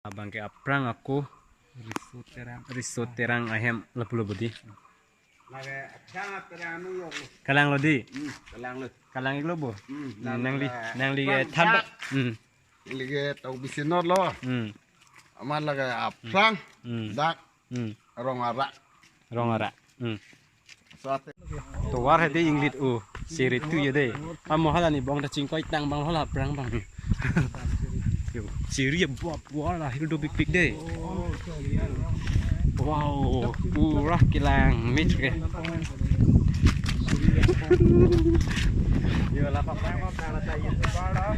Bangke aprang aku risut terang ayam lebu-lebu di. Kalang lo di. Kalang iklo bu. Nang li tambak. Lige tau bisinot lo. Aman lagi aprang dak rongara. Rongara. Tuar hati inglit sirit tu ya deh. Kamu halan ni bang dah cingkoi tang bang halan aprang bang. Siri buah lah hidup pik deh. Wow, murah kilang mit ke. Yo lapar apa kalau saya sekolah.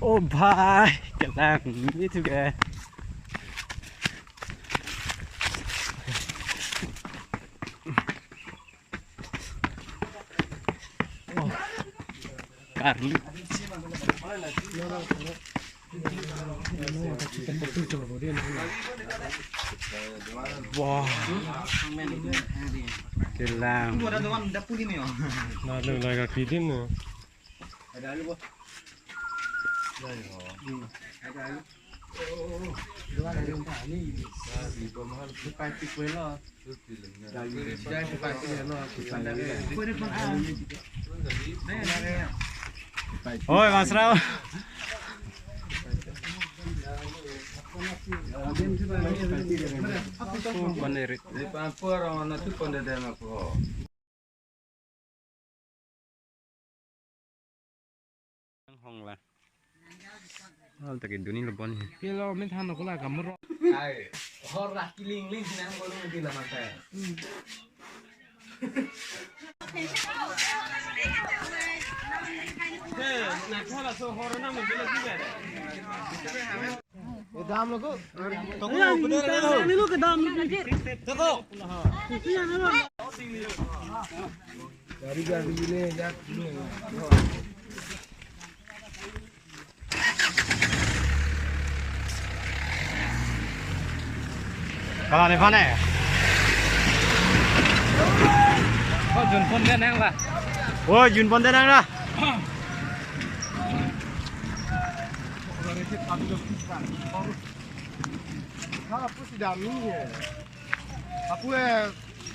Oh bye, kilang mit ke. Karli. Wah. Kilang. Lalu lagi kirim no. Oi Mas Rao. Panerit. Di pampur orang itu pandai aku. Hong lah. Hal tak Indonesia lebon. Kalau minta aku lah kamu. Ay, orang kiling sinang kalau nanti lah mata. Dalam logo. Ini ke dalam. Dari ini jat dulu. Kalau ni mana? Oh Jun Pon dia nang lah. Oh Jun Pon dia nang lah. Kalau aku tidak ni. Aku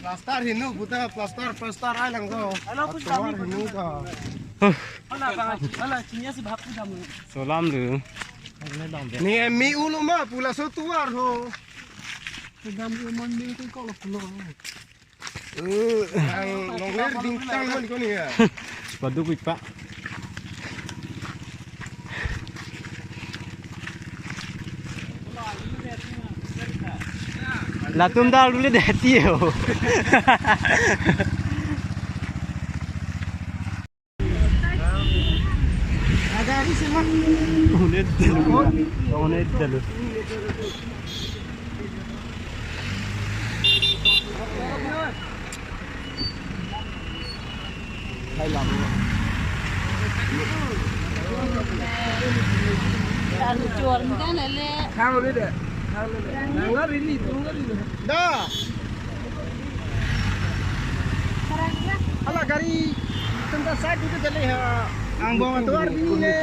plaster hinu, buta plaster alang kau. Aku hinu kau. Alah, cinya si bapak kamu. Salam tu. Ni mi ulu mah pula sotuar ho. Sedang mandi itu kalau pulau. Yang longer bintang mana kau ni ya? Sepatu kuit pak. Lah tumdal dulu dah tiyo. Ada di sini. Unet dulu. Unet dulu. Hai lam. Kalau jual kan lele. Kau ni deh. Nangar ini, tunggal ini. Dah. Alah gari tentang saya juga jadi angbong tuar ini le.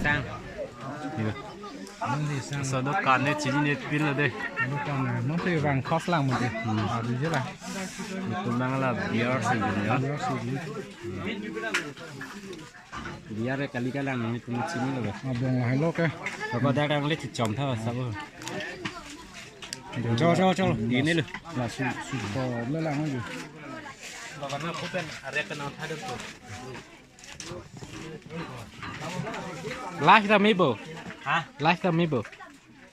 Sang. Sodok karne ciri net pil deh. Bukan, nanti bang kos lang mungkin. Ada je lah. Tumbang lah biar sebenarnya. Biar kali-kali ini pun ciri loh. Abang lah lo ke. Kalau dah orang lihat jom tahu sabu. Col. Ini loh. Lah suka lelang aja. Karena aku kan area kenal ada tuh. Lah kita mibo. Hah? Lah kita mibo.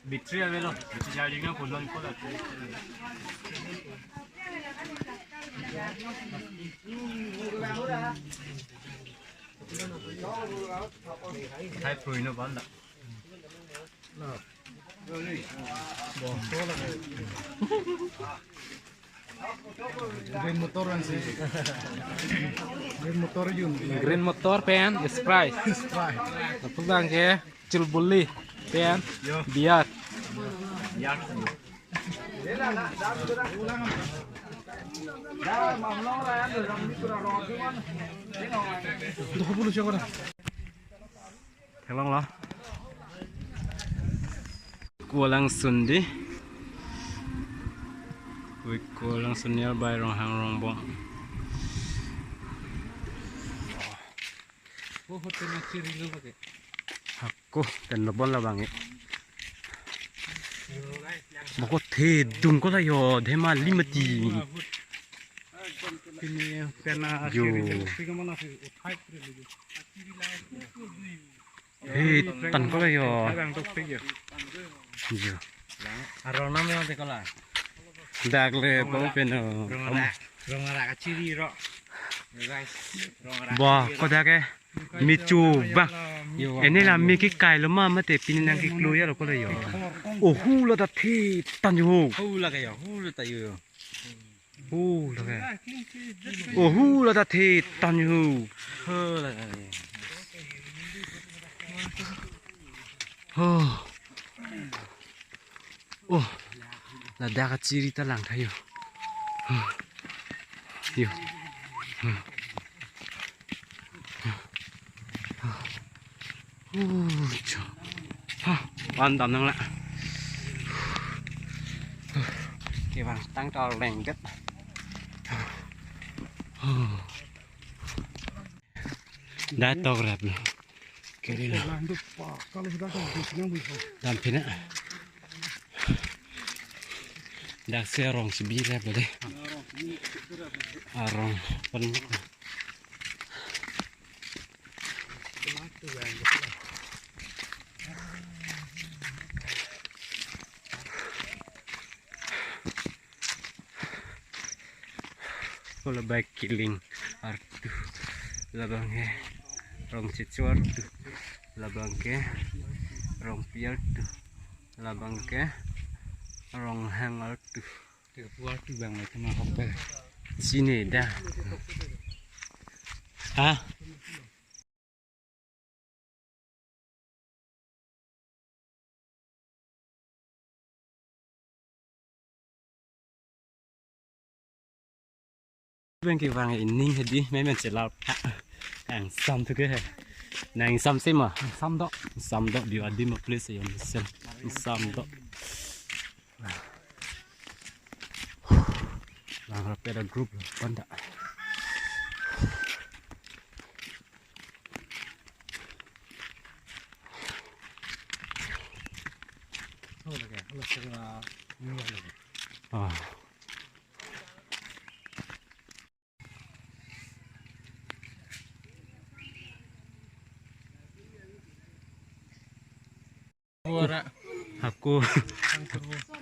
Bitri ada loh. Bitri jadinya kulon kulon. Hai pro ini banda. Green motor kan sih. Green motor yun. Green motor pen, Sprite. Sprite. Apa bang ke? Cilbuli pen, biar. Tolong lah. Gua langsung di. Gua langsung nearby rong hang rong bong. Aku dan lebon lah bang. Mako the dung ko la yo the ma limati. Yo. Hei tan ko la yo. Yo. Arona me on te ko la. Dak le bo pen rong ara ka chiri ro. Guys. Ba ko da ke mi chu ba. Ini lah mi ki kai lo ma te pin nang ki klo ya lo ko la yo. Oh hu lo da thi tan yo. Hu la ka yo, hu lo ta yo. Hu la ka. Oh hu lo da thi tan yo. Hơ la ka. Oh. Oh. Là đã có chi đi ta làng thấy rồi. Hiểu. An tâm năng lạ. Cái vàng tăng to lành kết. Đã to rạp luôn. Cái đi nào. Làm thế nào. Dah saya rong sebila boleh. Rong penuh. Kalau baik killing artu labangnya rong cicuar tu labangnya rong piar tu labangnya rong hangar tu buat tu bang macam apa sini dah ah bên kia vàng ini đi mấy mình sẽ làm hàng xăm thôi cái này xăm xem mà xăm đó điều đi một place rồi xem xăm đó vàng là ada group con tak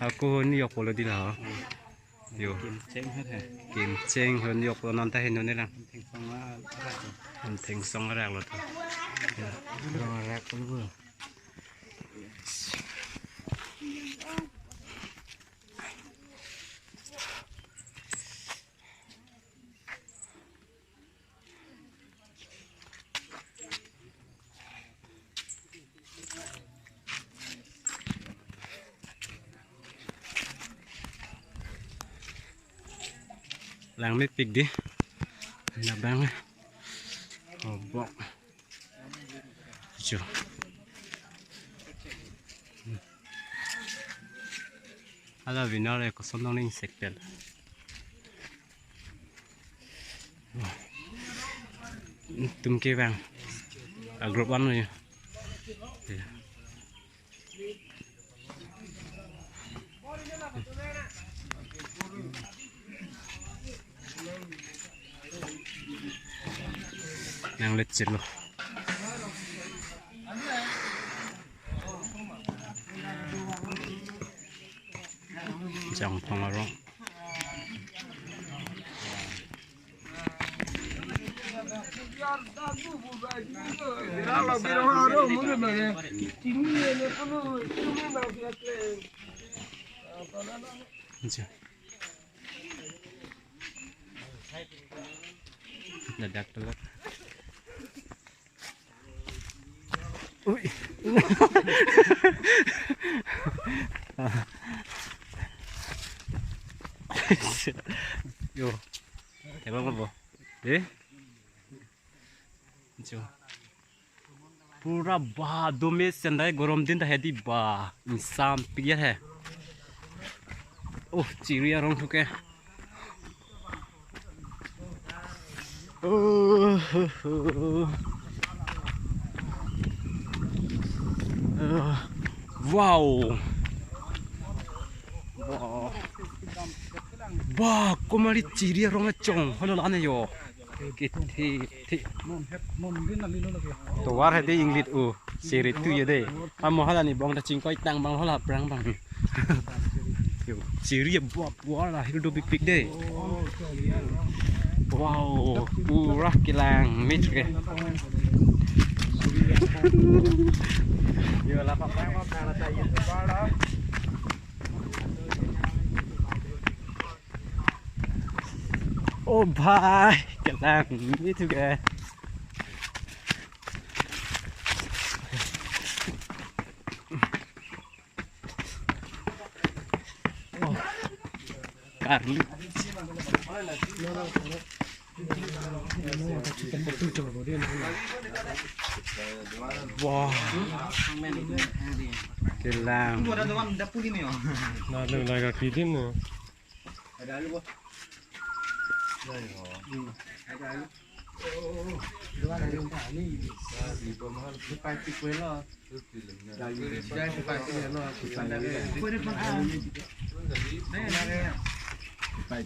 aku ni yok polo di lah yo kim cheng hơn yok polo non ta hen này lang thành song ra rồi ra cũng vừa làng mít pig đi là băng bọ chưa ala vì nó là có sống trong insect bed tụm kia vàng ở group one rồi yang lecet loh. Jangan pengaruh. Dadak telur. Ui. Yo, tebak apa? Eh? Jo. Pura bah domes sendai gorom din dah hedi bah insam pikir hai. Oh, चिड़िया रंग ठुके. Wow. Wah, kemari चिड़िया रंग cong. Halo lana yo. तो वार है दे इंग्लिश ओ सीरीज तू ये दे हम मोहला नि बंग ता चिंकोई तांग बंग होला ब्रांग बंग यो सीरीज वाला हिरो बिग बिग दे वाओ पूरा किlang mit ke yo la papa la ta yin bala oh bye kilang mit ke Carly. Wow. Kelang. Nah, lu lagi kirim nih.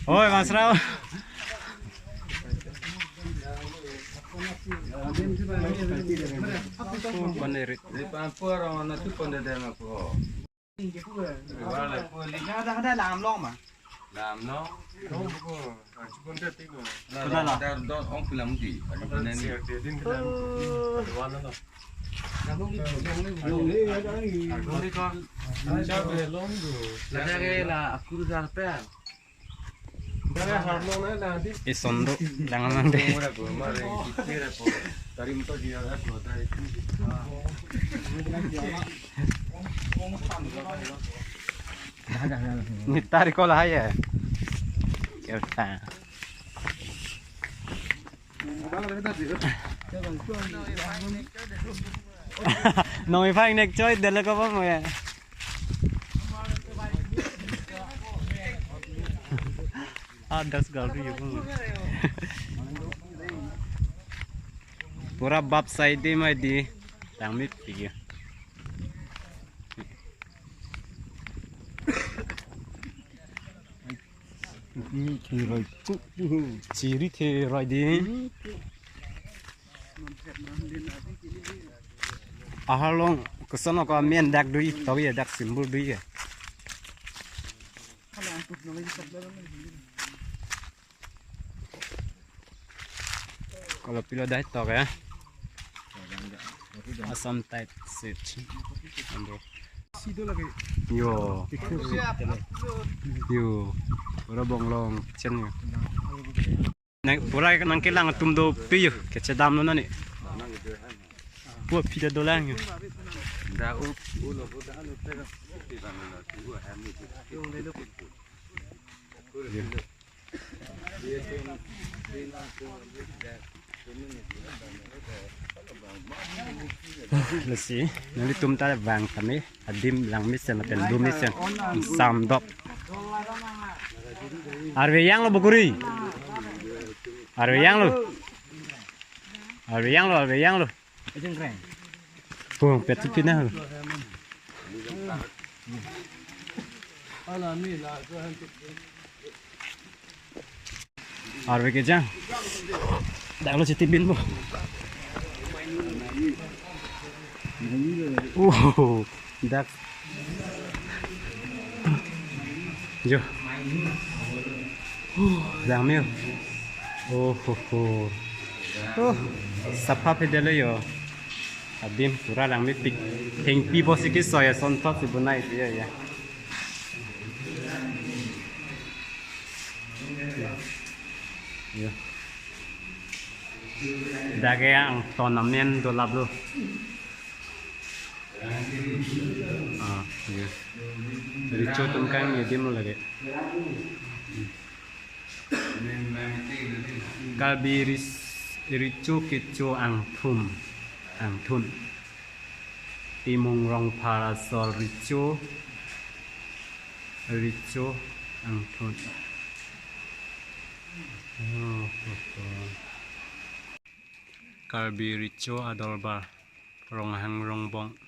Oi, Mas Rao. Panerit. Ada làm lo mà. Làm nó Không, con đẹp tí nữa. là đó ông phải làm gì ở đây nên Xỉa tiền đi làm. Đoán nó. Con đi con. Cha về lông rồi. là cái là aku ra pe Đây hạt lông này là đi. Isondo jangan nanti. ora go mare kira po dari moto dia ada po dari Ni tarik kau lah ya. Kita. Nói phanh này chơi để là có bao nhiêu? Das garu ya bu. Pura bab side mai di damit pergi. Ni rồi chỉ đi thì rồi đi. Long cái số nó có miền đặc đuôi, tao bây giờ đặc symbol đuôi à. Kalau pilih dah itu ya, asam type search. Yo, orang bonglong chen yo. Nang, orang nang kelang tumdo piu, kecedam nona ni. Buat pida dolang yo. ra ulo po da ano pero ti ba na ti wa ha mi yung lelo po Lesi, nanti tumta vàng kami, adim lang mission atau dua mission, sam dop. Arve yang lo bukuri, arve yang lo, arve yang lo. Buang petu pindah lo. Arve kejang, dah lo cetibin bu. Dak. Jo. Đang miêu. Sapa pedalo yo. Adim pura lang mit ping pipo sikit soya son tot si bunai dia ya. Yo. Dage yang tonamen dolap lo. Ah, yes. Rico tungkang ya dia mau lagi. Kalbi rico kico angthun. Timung rong parasol rico angthun. Kalbi rico adolbar rong hang rong bong.